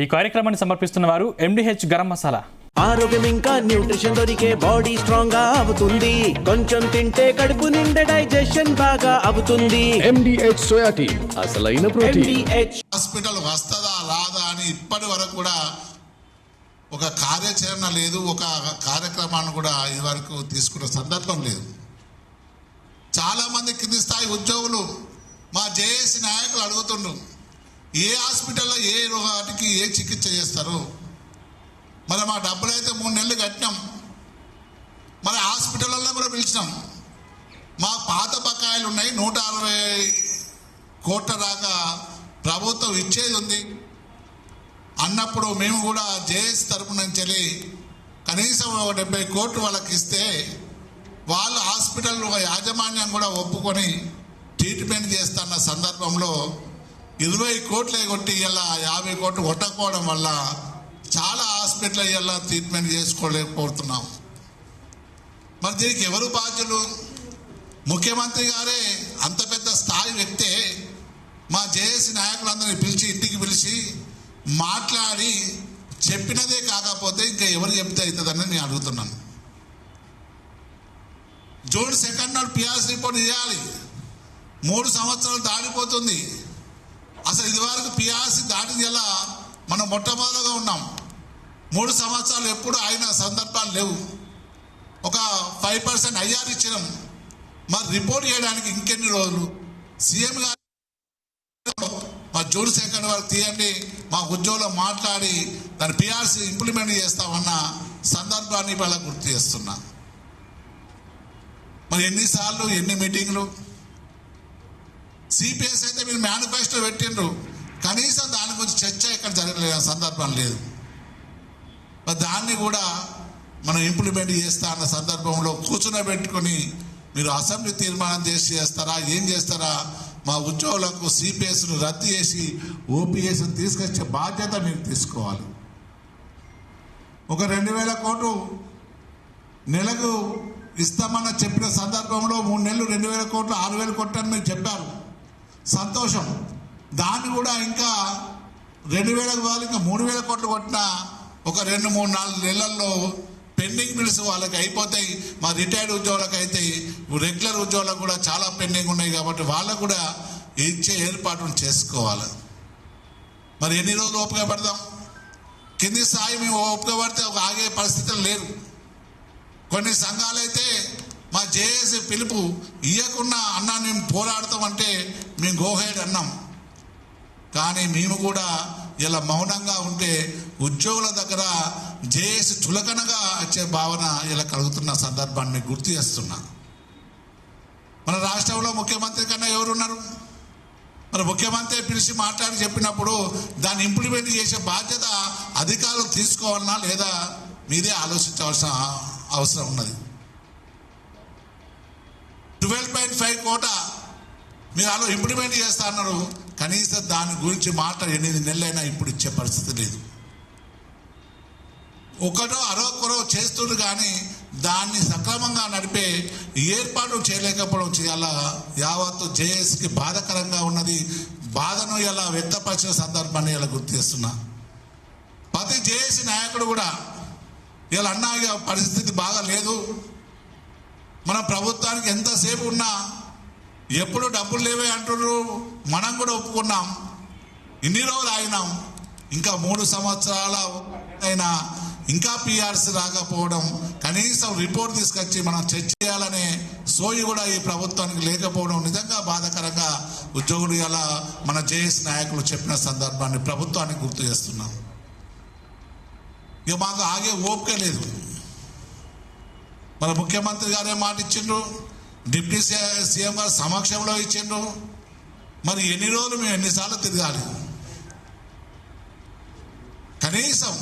ఈ కార్యక్రమాన్ని సమర్పిస్తున్న వారు ఎండిహెచ్ గరం మసాలా. ఆరోగ్యం ఇంకా న్యూట్రిషన్ దొరికే బాడీ స్ట్రాంగ్ గా అవుతుంది. కొంచెం తింటే కడుపు నిండా డైజెషన్ బాగా అవుతుంది. ఎండిహెచ్ సోయా టీ అసలైన ప్రోటీన్. హాస్పిటల్ వస్తుందా రాదా అని ఇప్పటి వరకు కూడా ఒక కార్యాచరణ లేదు, ఒక కార్యక్రమాన్ని కూడా ఇదివరకు తీసుకున్న సందర్భం లేదు. చాలామంది కింది స్థాయి ఉద్యోగులు మా జేఏసీ నాయకులు అడుగుతుండ్రు, ఏ హాస్పిటల్లో ఏ రోగానికి ఏ చికిత్స చేస్తారు? మరి మా డబ్బులు అయితే 3 నెలలు కట్టినాం, మరి హాస్పిటల్లో కూడా పిలిచినాం. మా పాత బకాయిలు ఉన్నాయి, 160 కోట్ల దాకా ప్రభుత్వం ఇచ్చేది ఉంది అన్నప్పుడు మేము కూడా జేఏసీ తరపు నుంచి వెళ్ళి కనీసం 70 కోట్లు వాళ్ళకి ఇస్తే వాళ్ళు హాస్పిటల్ యాజమాన్యం కూడా ఒప్పుకొని ట్రీట్మెంట్ చేస్తున్న సందర్భంలో 20 కోట్లే కొట్టి ఇలా 50 కోట్లు కొట్టకపోవడం వల్ల చాలా హాస్పిటల్ ఇలా ట్రీట్మెంట్ చేసుకోలేకపోతున్నాం. మరి దీనికి ఎవరు బాధ్యులు? ముఖ్యమంత్రి గారే అంత పెద్ద స్థాయి వ్యక్తే మా జేఏసీ నాయకులందరినీ పిలిచి ఇంటికి పిలిచి మాట్లాడి చెప్పినదే కాకపోతే ఇంకా ఎవరు చెప్తే అవుతుందని నేను అడుగుతున్నాను. జూన్ 2 నాడు పిఆర్సీ రిపోర్ట్ ఇవ్వాలి. 3 సంవత్సరాలు దాటిపోతుంది. అసలు ఇదివరకు పిఆర్సీ దాటింది ఎలా మనం మొట్టమొదటిగా ఉన్నాం. 3 సంవత్సరాలు ఎప్పుడు అయిన సందర్భాలు లేవు. ఒక 5% ఐఆర్ ఇచ్చినాం. మరి రిపోర్ట్ చేయడానికి ఇంకెన్ని రోజులు? సీఎం గారు మా జూన్ 2 వరకు తీయండి, మా ఉద్యోగులు మాట్లాడి దాని పిఆర్సీ ఇంప్లిమెంట్ చేస్తామన్న సందర్భాన్ని వాళ్ళ గుర్తు చేస్తున్నా. మరి ఎన్నిసార్లు ఎన్ని మీటింగ్లు? సిపిఎస్ అయితే మీరు మేనిఫెస్టో పెట్టిండ్రు, కనీసం దాని గురించి చర్చ ఎక్కడ జరగలేదు, సందర్భం లేదు. దాన్ని కూడా మనం ఇంప్లిమెంట్ చేస్తా అన్న సందర్భంలో కూర్చునబెట్టుకొని మీరు అసెంబ్లీ తీర్మానం చేస్తారా, ఏం చేస్తారా? మా ఉద్యోగులకు సిపిఎస్ను రద్దు చేసి ఓపీఎస్ను తీసుకొచ్చే బాధ్యత మీరు తీసుకోవాలి. ఒక 2000 కోట్లు నెలకు ఇస్తామని చెప్పిన సందర్భంలో 3 నెలలు 2000 కోట్లు 6000 కోట్లు అని మీరు చెప్పారు, సంతోషం. దాన్ని కూడా ఇంకా 2000 వాళ్ళు ఇంకా 3000 కోట్లు కొట్టినా ఒక 2, 3, 4 నెలల్లో పెండింగ్ బిల్స్ వాళ్ళకి అయిపోతాయి. మా రిటైర్డ్ ఉద్యోగులకు అయితే రెగ్యులర్ ఉద్యోగులకు కూడా చాలా పెండింగ్ ఉన్నాయి కాబట్టి వాళ్ళకు కూడా ఇచ్చే ఏర్పాటును చేసుకోవాలి. మరి ఎన్ని రోజులు ఓపిక పడదాం? కింది స్థాయి మేము ఓపిక పడితే ఒక ఆగే పరిస్థితులు లేరు. కొన్ని సంఘాలైతే మా జేఏసీ పిలుపు ఇవ్వకుండా అన్నా మేము పోరాడతామంటే మేము గోహెడ్ అన్నాం. కానీ మేము కూడా ఇలా మౌనంగా ఉంటే ఉద్యోగుల దగ్గర జేఏసీ చులకనగా వచ్చే భావన ఇలా కలుగుతున్న సందర్భాన్ని గుర్తు చేస్తున్నా. మన రాష్ట్రంలో ముఖ్యమంత్రి కన్నా ఎవరున్నారు? మరి ముఖ్యమంత్రి పిలిచి మాట్లాడి చెప్పినప్పుడు దాన్ని ఇంప్లిమెంట్ చేసే బాధ్యత అధికారులు తీసుకోవాలన్నా లేదా మీరే ఆలోచించవలసిన అవసరం ఉన్నది. 12.5 కోట మీరు అలా ఇంప్లిమెంట్ చేస్తా అన్నారు, కనీసం దాని గురించి మాట 8 నెలలైనా ఇప్పుడు ఇచ్చే పరిస్థితి లేదు. ఒకటో అరొకరో చేస్తుండ్రు కానీ దాన్ని సక్రమంగా నడిపే ఏర్పాటు చేయలేకపోవడం చేయాల యావత్తు జేఏసీకి బాధాకరంగా ఉన్నది. బాధను ఇలా వ్యక్తపరిచిన సందర్భాన్ని ఇలా గుర్తు చేస్తున్నా. ప్రతి జేఏసీ నాయకుడు కూడా ఇలా అన్నా పరిస్థితి బాగా లేదు, మన ప్రభుత్వానికి ఎంతసేపు ఉన్నా ఎప్పుడు డబ్బులు లేవే అంటున్నారు, మనం కూడా ఒప్పుకున్నాం. ఇన్ని రోజులు ఆగినాం, ఇంకా 3 సంవత్సరాల అయినా ఇంకా పిఆర్సీ రాకపోవడం, కనీసం రిపోర్ట్ తీసుకొచ్చి మనం చర్చ చేయాలనే సోయి కూడా ఈ ప్రభుత్వానికి లేకపోవడం నిజంగా బాధాకరంగా ఉద్యోగులు ఇలా మన జేఏసీ నాయకులు చెప్పిన సందర్భాన్ని ప్రభుత్వానికి గుర్తు చేస్తున్నాం. ఇక మాకు ఆగే ఓపిక లేదు. మన ముఖ్యమంత్రి గారే మాట ఇచ్చిండ్రు, డిప్యూటీ సీఎం గారు సమక్షంలో ఇచ్చిండ్రు. మరి ఎన్ని రోజులు మేము ఎన్నిసార్లు తిరగాలి? కనీసం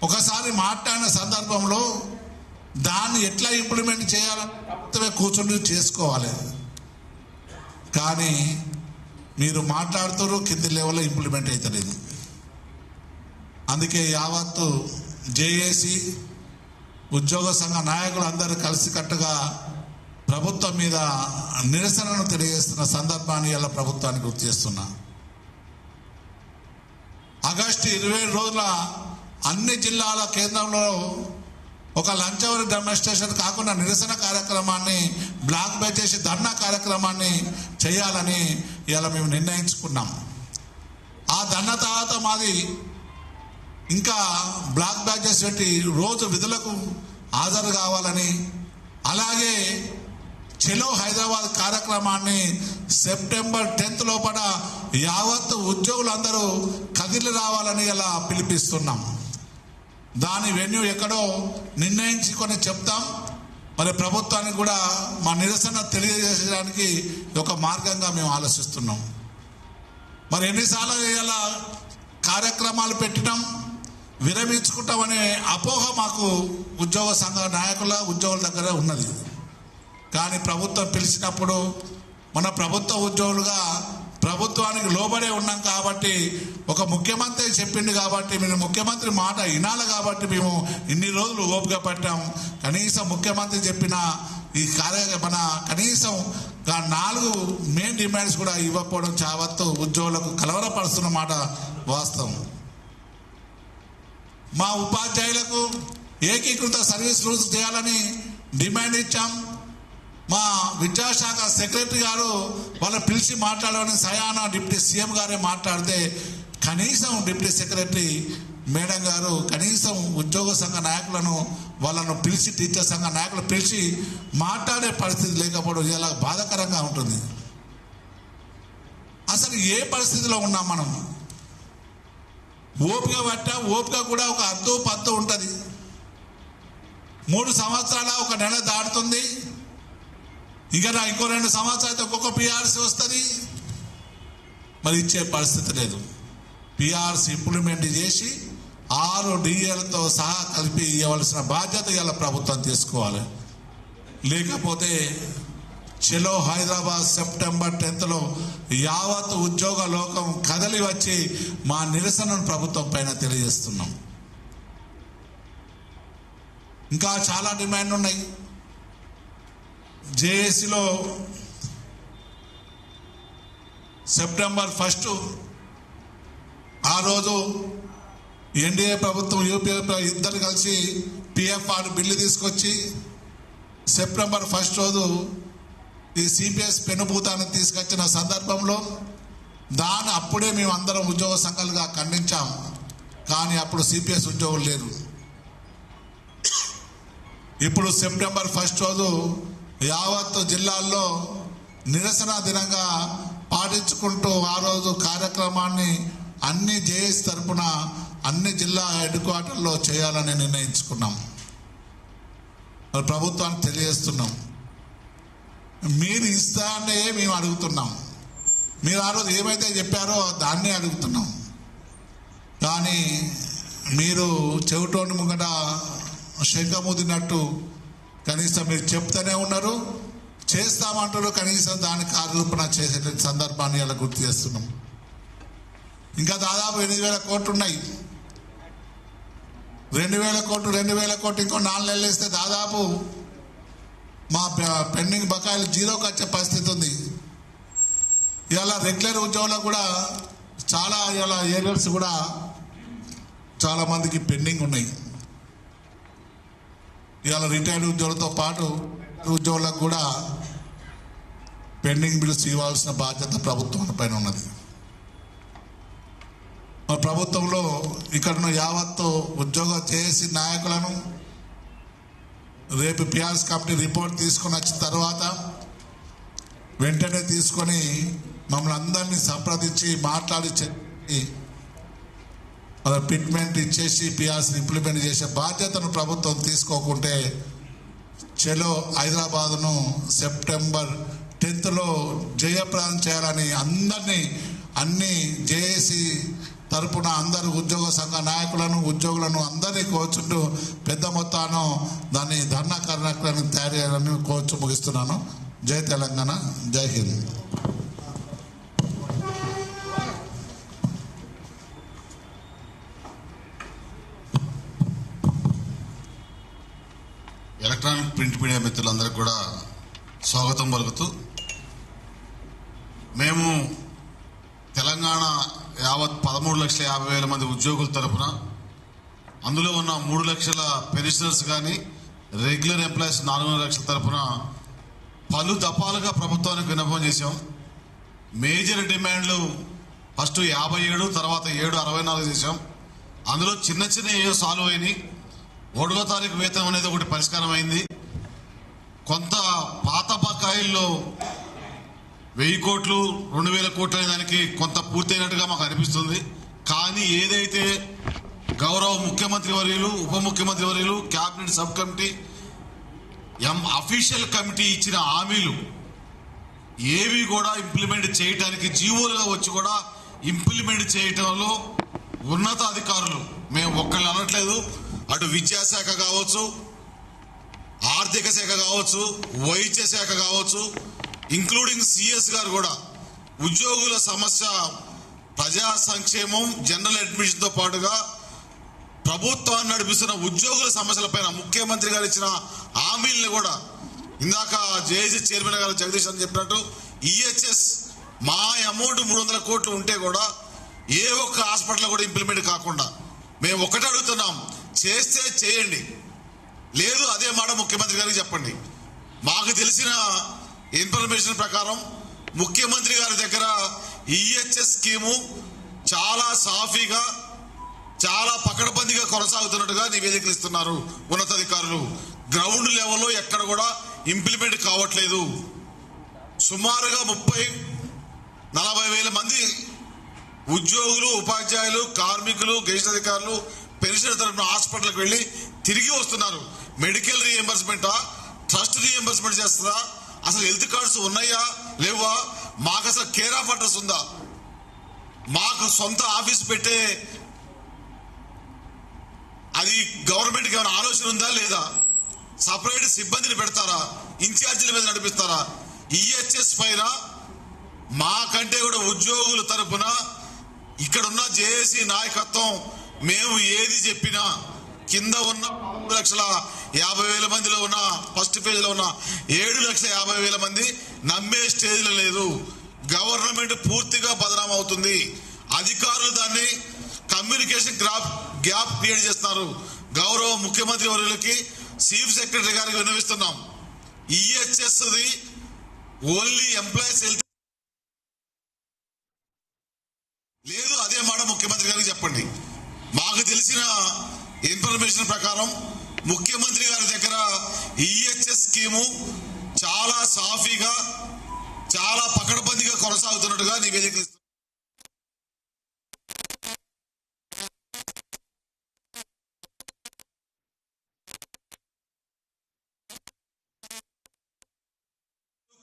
ఒకసారి మాట్లాడిన సందర్భంలో దాన్ని ఎట్లా ఇంప్లిమెంట్ చేయాలని ప్రభుత్వమే కూర్చొని చేసుకోవాలి. కానీ మీరు మాట్లాడుతారు, కింది లెవెల్లో ఇంప్లిమెంట్ అవుతలేదు. అందుకే యావత్తు జేఏసీ ఉద్యోగ సంఘ నాయకులు అందరూ కలిసికట్టుగా ప్రభుత్వం మీద నిరసనను తెలియజేస్తున్న సందర్భాన్ని ఇలా ప్రభుత్వానికి గుర్తు చేస్తున్నా. ఆగస్టు 27 రోజుల అన్ని జిల్లాల కేంద్రంలో ఒక లంచవరి డెమాన్స్ట్రేషన్ కాకుండా నిరసన కార్యక్రమాన్ని బ్లాక్ బై చేసి ధర్నా కార్యక్రమాన్ని చేయాలని ఇలా మేము నిర్ణయించుకున్నాం. ఆ ధర్నా తర్వాత మాది ఇంకా బ్లాక్ బ్యాచెస్ పెట్టి రోజు విధులకు హాజరు కావాలని, అలాగే చలో హైదరాబాద్ కార్యక్రమాన్ని సెప్టెంబర్ 10th లోపల యావత్ ఉద్యోగులందరూ కదిలి రావాలని ఇలా పిలిపిస్తున్నాం. దాని వెన్యూ ఎక్కడో నిర్ణయించుకొని చెప్తాం. మరి ప్రభుత్వానికి కూడా మా నిరసన తెలియజేయడానికి ఒక మార్గంగా మేము ఆలోచిస్తున్నాం. మరి ఎన్నిసార్లు ఇలా కార్యక్రమాలు పెట్టినాం, విరమించుకుంటామనే అపోహ మాకు ఉద్యోగ సంఘ నాయకుల ఉద్యోగుల దగ్గర ఉన్నది. కానీ ప్రభుత్వం పిలిచినప్పుడు మన ప్రభుత్వ ఉద్యోగులుగా ప్రభుత్వానికి లోబడే ఉన్నాం కాబట్టి, ఒక ముఖ్యమంత్రి చెప్పింది కాబట్టి, మేము ముఖ్యమంత్రి మాట వినాలి కాబట్టి మేము ఇన్ని రోజులు ఓపిక పట్టాం. కనీసం ముఖ్యమంత్రి చెప్పిన ఈ మన కనీసం 4 మెయిన్ డిమాండ్స్ కూడా ఇవ్వకపోవడం చావత్తు ఉద్యోగులకు కలవరపరుస్తున్న మాట వాస్తవం. మా ఉపాధ్యాయులకు ఏకీకృత సర్వీస్ రూల్స్ చేయాలని డిమాండ్ ఇచ్చాం. మా విద్యాశాఖ సెక్రటరీ గారు వాళ్ళ పిలిచి మాట్లాడాలని సయానా డిప్యూటీ సీఎం గారే మాట్లాడితే, కనీసం డిప్యూటీ సెక్రటరీ మేడం గారు కనీసం ఉద్యోగ సంఘ నాయకులను వాళ్ళను పిలిచి, టీచర్ సంఘ నాయకులు పిలిచి మాట్లాడే పరిస్థితి లేకపోవడం ఇలా బాధాకరంగా ఉంటుంది. అసలు ఏ పరిస్థితిలో ఉన్నాం మనం? ఓపిక పట్టా, ఓపిక కూడా ఒక అద్దు పద్దు ఉంటుంది. 3 సంవత్సరాల 1 నెల దాటుతుంది. ఇంకా ఇంకో 2 సంవత్సరాలతో ఒక్కొక్క పిఆర్సీ వస్తుంది. మరి ఇచ్చే పరిస్థితి లేదు. పిఆర్సీ ఇంప్లిమెంట్ చేసి 6 DLతో సహా కలిపి ఇవ్వవలసిన బాధ్యత ఇలా ప్రభుత్వం తీసుకోవాలి. లేకపోతే చలో హైదరాబాద్ సెప్టెంబర్ 10th యావత్ ఉద్యోగ లోకం కదలి వచ్చి మా నిరసనను ప్రభుత్వం పైన తెలియజేస్తున్నాం. ఇంకా చాలా డిమాండ్ ఉన్నాయి. జేఏసీలో సెప్టెంబర్ 1 ఆ రోజు ఎన్డీఏ ప్రభుత్వం, యూపీఏ ఇద్దరు కలిసి పిఎఫ్ఆర్ బిల్లు తీసుకొచ్చి సెప్టెంబర్ 1 రోజు ఈ సిపిఎస్ పెనుభూతాన్ని తీసుకొచ్చిన సందర్భంలో దాన్ని అప్పుడే మేము అందరం ఉద్యోగ సంఘాలుగా ఖండించాం. కానీ అప్పుడు సిపిఎస్ ఉద్యోగులు లేరు. ఇప్పుడు సెప్టెంబర్ 1 రోజు యావత్ జిల్లాల్లో నిరసన దినంగా పాటించుకుంటూ ఆ రోజు కార్యక్రమాన్ని అన్ని జేఏసీ తరఫున అన్ని జిల్లా హెడ్ క్వార్టర్లో చేయాలని నిర్ణయించుకున్నాం. మరి ప్రభుత్వానికి తెలియజేస్తున్నాం, మీరు ఇస్తానే మేము అడుగుతున్నాం. మీరు ఆ రోజు ఏమైతే చెప్పారో దాన్నే అడుగుతున్నాం. కానీ మీరు చెవిటోని ముంగట శంఖముదినట్టు కనీసం మీరు చెప్తూనే ఉన్నారు, చేస్తామంటారు. కనీసం దాని కార్యరూపణ చేసే సందర్భాన్ని ఇలా గుర్తు చేస్తున్నాం. ఇంకా దాదాపు 8,000 కోట్లు ఉన్నాయి. 2,000 కోట్లు 2,000 కోట్లు ఇంకో 4 నెలలు వేస్తే దాదాపు మా పెండింగ్ బకాయిలు జీరోకి వచ్చే పరిస్థితి ఉంది. ఇలా రెగ్యులర్ ఉద్యోగులకు కూడా చాలా ఇలా ఏరియర్స్ కూడా చాలా మందికి పెండింగ్ ఉన్నాయి. ఇవాళ రిటైర్డ్ ఉద్యోగులతో పాటు ఉద్యోగులకు కూడా పెండింగ్ బిల్స్ ఇవ్వాల్సిన బాధ్యత ప్రభుత్వం పైన ఉన్నది. ప్రభుత్వంలో ఇక్కడున్న యావత్తు ఉద్యోగం చేసి నాయకులను రేపు పిఆర్ఎస్ కమిటీ రిపోర్ట్ తీసుకొని వచ్చిన తర్వాత వెంటనే తీసుకొని మమ్మల్ని అందరినీ సంప్రదించి మాట్లాడి చెప్పి పిట్మెంట్ ఇచ్చేసి పిఆర్ఎస్ని ఇంప్లిమెంట్ చేసే బాధ్యతను ప్రభుత్వం తీసుకోకుంటే చలో హైదరాబాద్ను సెప్టెంబర్ 10th జయప్రదం చేయాలని అందరినీ అన్ని జేఏసీ తరపున అందరు ఉద్యోగ సంఘ నాయకులను ఉద్యోగులను అందరినీ కోరుచుంటూ పెద్ద మొత్తాన దాన్ని ధర్నా కార్యక్రమాన్ని తయారు చేయాలని కోరుచు ముగిస్తున్నాను. జై తెలంగాణ, జై హింద్. ఎలక్ట్రానిక్ ప్రింట్ మీడియా మిత్రులందరికీ కూడా స్వాగతం పలుకుతూ, మేము తెలంగాణ యావత్ 13 13,50,000 మంది ఉద్యోగుల తరఫున అందులో ఉన్న 3 లక్షల పెన్షనర్స్ కానీ రెగ్యులర్ ఎంప్లాయీస్ 4 లక్షల తరఫున పలు దఫాలుగా ప్రభుత్వానికి విన్నపం చేశాం. మేజర్ డిమాండ్లు ఫస్ట్ 57, తర్వాత 764 చేశాం. అందులో చిన్న చిన్న ఏవో సాల్వ్ అయినాయి. 1వ తారీఖు వేతనం అనేది ఒకటి పరిష్కారం అయింది. కొంత పాత బకాయిల్లో 1000 కోట్లు 2000 కోట్లు అనే దానికి కొంత పూర్తయినట్టుగా మాకు అనిపిస్తుంది. కానీ ఏదైతే గౌరవ ముఖ్యమంత్రి వర్యులు, ఉప ముఖ్యమంత్రి వర్యులు, cabinet sub committee, official committee ఇచ్చిన హామీలు ఏవి కూడా ఇంప్లిమెంట్ చేయడానికి జీవోలుగా వచ్చి కూడా ఇంప్లిమెంట్ చేయటంలో ఉన్నతాధికారులు, మేము ఒక్కళ్ళు అనట్లేదు, అటు విద్యాశాఖ కావచ్చు, ఆర్థిక శాఖ కావచ్చు, వైద్య శాఖ కావచ్చు, ఇంక్లూడింగ్ సిఎస్ గారు కూడా ఉద్యోగుల సమస్య, ప్రజా సంక్షేమం, జనరల్ అడ్మిషన్ తో పాటుగా ప్రభుత్వాన్ని నడిపిస్తున్న ఉద్యోగుల సమస్యలపైన ముఖ్యమంత్రి గారు ఇచ్చిన హామీలను కూడా ఇందాక జేఏసీ చైర్మన్ గారు జగదీష్ అని చెప్పినట్టు ఈహెచ్ఎస్ మా అమౌంట్ 300 కోట్లు ఉంటే కూడా ఏ ఒక్క హాస్పిటల్ కూడా ఇంప్లిమెంట్ కాకుండా మేము ఒకటే అడుగుతున్నాం, చేస్తే చేయండి, లేదు అదే మాట ముఖ్యమంత్రి గారికి చెప్పండి. మాకు తెలిసిన ఇన్ఫర్మేషన్ ప్రకారం ముఖ్యమంత్రి గారి దగ్గర ఈహెచ్ఎస్ స్కీము చాలా సాఫీగా, చాలా పకడ్బందీగా కొనసాగుతున్నట్టుగా నివేదికలు ఇస్తున్నారు ఉన్నతాధికారులు. గ్రౌండ్ లెవెల్లో ఎక్కడ కూడా ఇంప్లిమెంట్ కావట్లేదు. సుమారుగా 30-40 వేల మంది ఉద్యోగులు, ఉపాధ్యాయులు, కార్మికులు, గెజిట్ అధికారులు పెన్షన్ తరఫున హాస్పిటల్కి వెళ్లి తిరిగి వస్తున్నారు. మెడికల్ రీఎంబర్స్మెంటా, ట్రస్ట్ రీఎంబర్స్మెంట్ చేస్తుందా, అసలు హెల్త్ కార్డ్స్ ఉన్నాయా లేవా, మాకు అసలు కేర్ ఆఫ్ అడ్రస్ ఉందా, మాకు సొంత ఆఫీస్ పెట్టే అది గవర్నమెంట్కి ఏమైనా ఆలోచన ఉందా లేదా, సపరేట్ సిబ్బందిని పెడతారా, ఇన్ఛార్జీల మీద నడిపిస్తారా? ఈహెచ్ఎస్ పైన మాకంటే కూడా ఉద్యోగుల తరఫున ఇక్కడున్న జేఏసీ నాయకత్వం మేము ఏది చెప్పినా కింద ఉన్న 3,50,000 మందిలో ఉన్న ఫస్ట్ ఫేజ్ లో ఉన్న 7,50,000 మంది నమ్మే స్టేజ్ లో లేదు. గవర్నమెంట్ పూర్తిగా బదనాం అవుతుంది. అధికారులు దాన్ని కమ్యూనికేషన్ గ్యాప్ క్రియేట్ చేస్తున్నారు. గౌరవ ముఖ్యమంత్రి వర్యులకి, చీఫ్ సెక్రటరీ గారికి విన్నవిస్తున్నాం, ఈహెచ్ఎస్ ఓన్లీ ఎంప్లాయీస్ హెల్త్ లేదు అదే మాట ముఖ్యమంత్రి గారికి చెప్పండి. మాకు తెలిసిన ఇన్ఫర్మేషన్ ప్రకారం ముఖ్యమంత్రి గారి దగ్గర ఈహెచ్ఎస్ స్కీము చాలా సాఫీగా, చాలా పకడ్బందీగా కొనసాగుతున్నట్టుగా నివేదికలు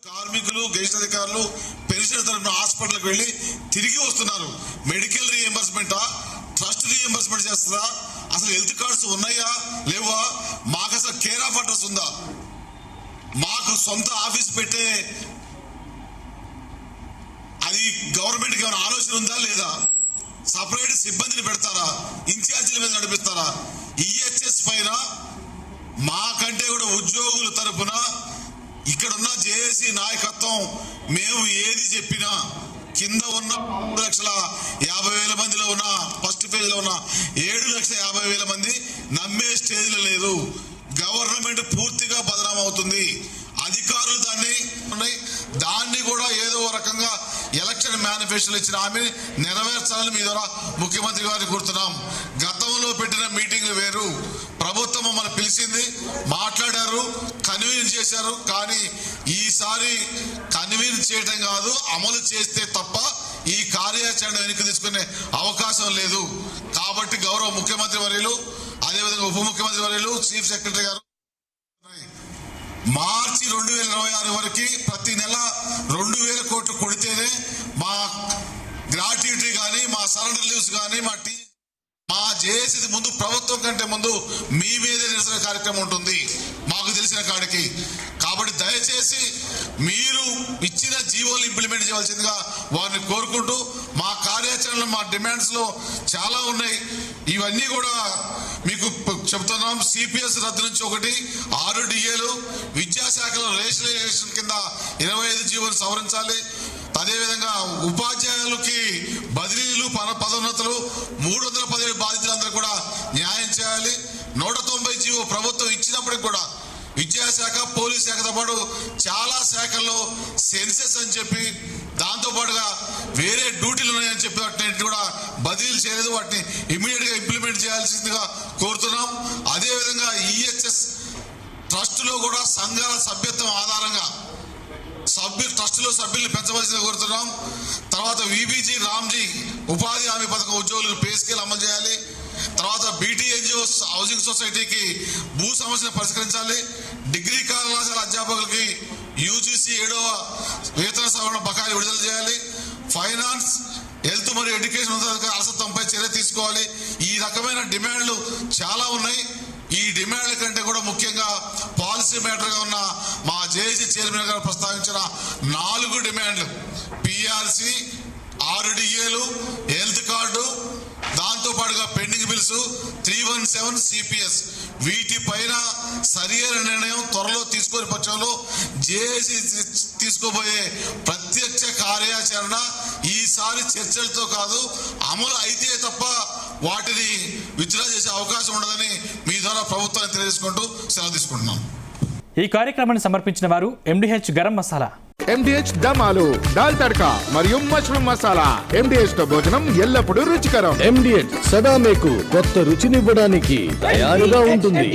కార్మికులు, గెజిట్ అధికారులు పెన్షన్ తరఫున హాస్పిటల్కి వెళ్లి తిరిగి వస్తున్నారు. మెడికల్ రీఎంబర్స్మెంటా, ట్రస్ట్ రీఎంబర్స్మెంట్ చేస్తుందా, అసలు హెల్త్ కార్డ్స్ ఉన్నాయా లేవా, మాకు అసలు కేర్ ఆఫ్ అడ్రస్ ఉందా, మాకు సొంత ఆఫీస్ పెట్టే అది గవర్నమెంట్కి ఏమైనా ఆలోచన ఉందా లేదా, సపరేట్ సిబ్బందిని పెడతారా, ఇన్ఛార్జీల మీద నడిపిస్తారా? ఈహెచ్ఎస్ పైన మాకంటే కూడా ఉద్యోగుల తరఫున ఇక్కడున్న జేఏసీ నాయకత్వం మేము ఏది చెప్పినా కింద ఉన్న 3,50,000 మందిలో ఉన్న ఫస్ట్ ఫేజ్ లో ఉన్న 7,50,000 మంది నమ్మే స్టేజ్ లో లేదు. గవర్నమెంట్ పూర్తిగా బదనాం అవుతుంది. అధికారులు దాన్ని కూడా ఏదో రకంగా ఎలక్షన్ మేనిఫెస్టోలో ఇచ్చిన హామీ నెరవేర్చాలని మీ ద్వారా ముఖ్యమంత్రి గారిని కోరుతున్నాం. గతంలో పెట్టిన మీటింగ్లు వేరు, ప్రభుత్వం మమ్మల్ని పిలిచింది, మాట్లాడారు, కన్వీన్ చేశారు. కానీ ఈసారి కన్వీన్ చేయడం కాదు, అమలు చేస్తే తప్ప ఈ కార్యాచరణ వెనక్కి తీసుకునే అవకాశం లేదు. కాబట్టి గౌరవ ముఖ్యమంత్రి వర్యులు, అదేవిధంగా ఉప ముఖ్యమంత్రి వర్యులు, చీఫ్ సెక్రటరీ గారు మార్చి 2026 వరకు ప్రతి నెల 2,000 కోట్లు కొడితేనే మా గ్రాట్యుటీ కానీ, మా సరెండర్ లీవ్స్ కానీ, మా జేఏసీ ముందు ప్రభుత్వం కంటే ముందు మీ మీదే నిరసన కార్యక్రమం ఉంటుంది మాకు తెలిసిన కాడికి. కాబట్టి దయచేసి మీరు ఇచ్చిన జీవోలు ఇంప్లిమెంట్ చేయవలసిందిగా వారిని కోరుకుంటూ, మా కార్యాచరణలో మా డిమాండ్స్ లో చాలా ఉన్నాయి. ఇవన్నీ కూడా మీకు చెప్తున్నాం. సిపిఎస్ రద్దు నుంచి 6 డిఏలు, విద్యాశాఖలో రేషనలైజేషన్ కింద 25 జీవోలు సవరించాలి. అదేవిధంగా ఉపాధ్యాయులకి బదిలీలు పదోన్నతులు 317 బాధితులందరూ కూడా న్యాయం చేయాలి. 190 జీవో ప్రభుత్వం ఇచ్చినప్పటికి కూడా విద్యాశాఖ, పోలీస్ శాఖతో పాటు చాలా శాఖల్లో సెన్సెస్ అని చెప్పి దాంతో పాటుగా వేరే డ్యూటీలు ఉన్నాయని చెప్పి వాటిని కూడా బదిలీలు చేయలేదు. వాటిని ఇమీడియట్ గా ఇంప్లిమెంట్ చేయాల్సిందిగా కోరుతున్నాం. అదేవిధంగా ఈహెచ్ఎస్ ట్రస్టులో కూడా సంఘాల సభ్యత్వం ఆధారంగా ట్రస్టులో సభ్యుల్ని పెంచవలసిందిగా కోరుతున్నాం. తర్వాత విబిజీ రామ్జీ ఉపాధి హామీ పథకం ఉద్యోగులకు పే స్కేల్ అమలు చేయాలి. తర్వాత బీటీఎన్జిఓ హౌసింగ్ సొసైటీకి భూ సమస్యను పరిష్కరించాలి. డిగ్రీ కళాశాల అధ్యాపకులకి యూజీసీ 7వ వేతన సవరణ బకాయిలు విడుదల చేయాలి. ఫైనాన్స్, హెల్త్ మరియు ఎడ్యుకేషన్ ఉన్నతాధికారుల అలసత్వంపై చర్య తీసుకోవాలి. ఈ రకమైన డిమాండ్లు చాలా ఉన్నాయి. ఈ డిమాండ్ల కంటే కూడా ముఖ్యంగా పాలసీ మ్యాటర్గా ఉన్న మా జేఏసీ చైర్మన్ గారు ప్రస్తావించిన 4 డిమాండ్లు పిఆర్సీ, 6 డిఏలు, హెల్త్ కార్డు, దాంతో పాటుగా పెండింగ్ బిల్స్, 317 సిపిఎస్, వీటిపైన సరైన నిర్ణయం త్వరలో తీసుకునే పక్షంలో జేఏసీ తీసుకోబోయే ప్రత్యక్ష కార్యాచరణ ఈసారి చర్చలతో కాదు, అమలు అయితే తప్ప వాటిని విత్డ్రా చేసే అవకాశం ఉండదని మీ ద్వారా ప్రభుత్వాన్ని తెలియజేసుకుంటూ సెలవు తీసుకుంటున్నాం. ఈ కార్యక్రమాన్ని సమర్పించిన వారు ఎండిహెచ్ గరం మసాలా, ఎండిహెచ్ దమాలు, దాల్ తడక మరియు మష్రూమ్ మసాలా. ఎండిహెచ్ తో భోజనం ఎల్లప్పుడూ రుచికరం. ఎండిహెచ్ సదా మీకు కొత్త రుచినివ్వడానికి తయారుగా ఉంటుంది.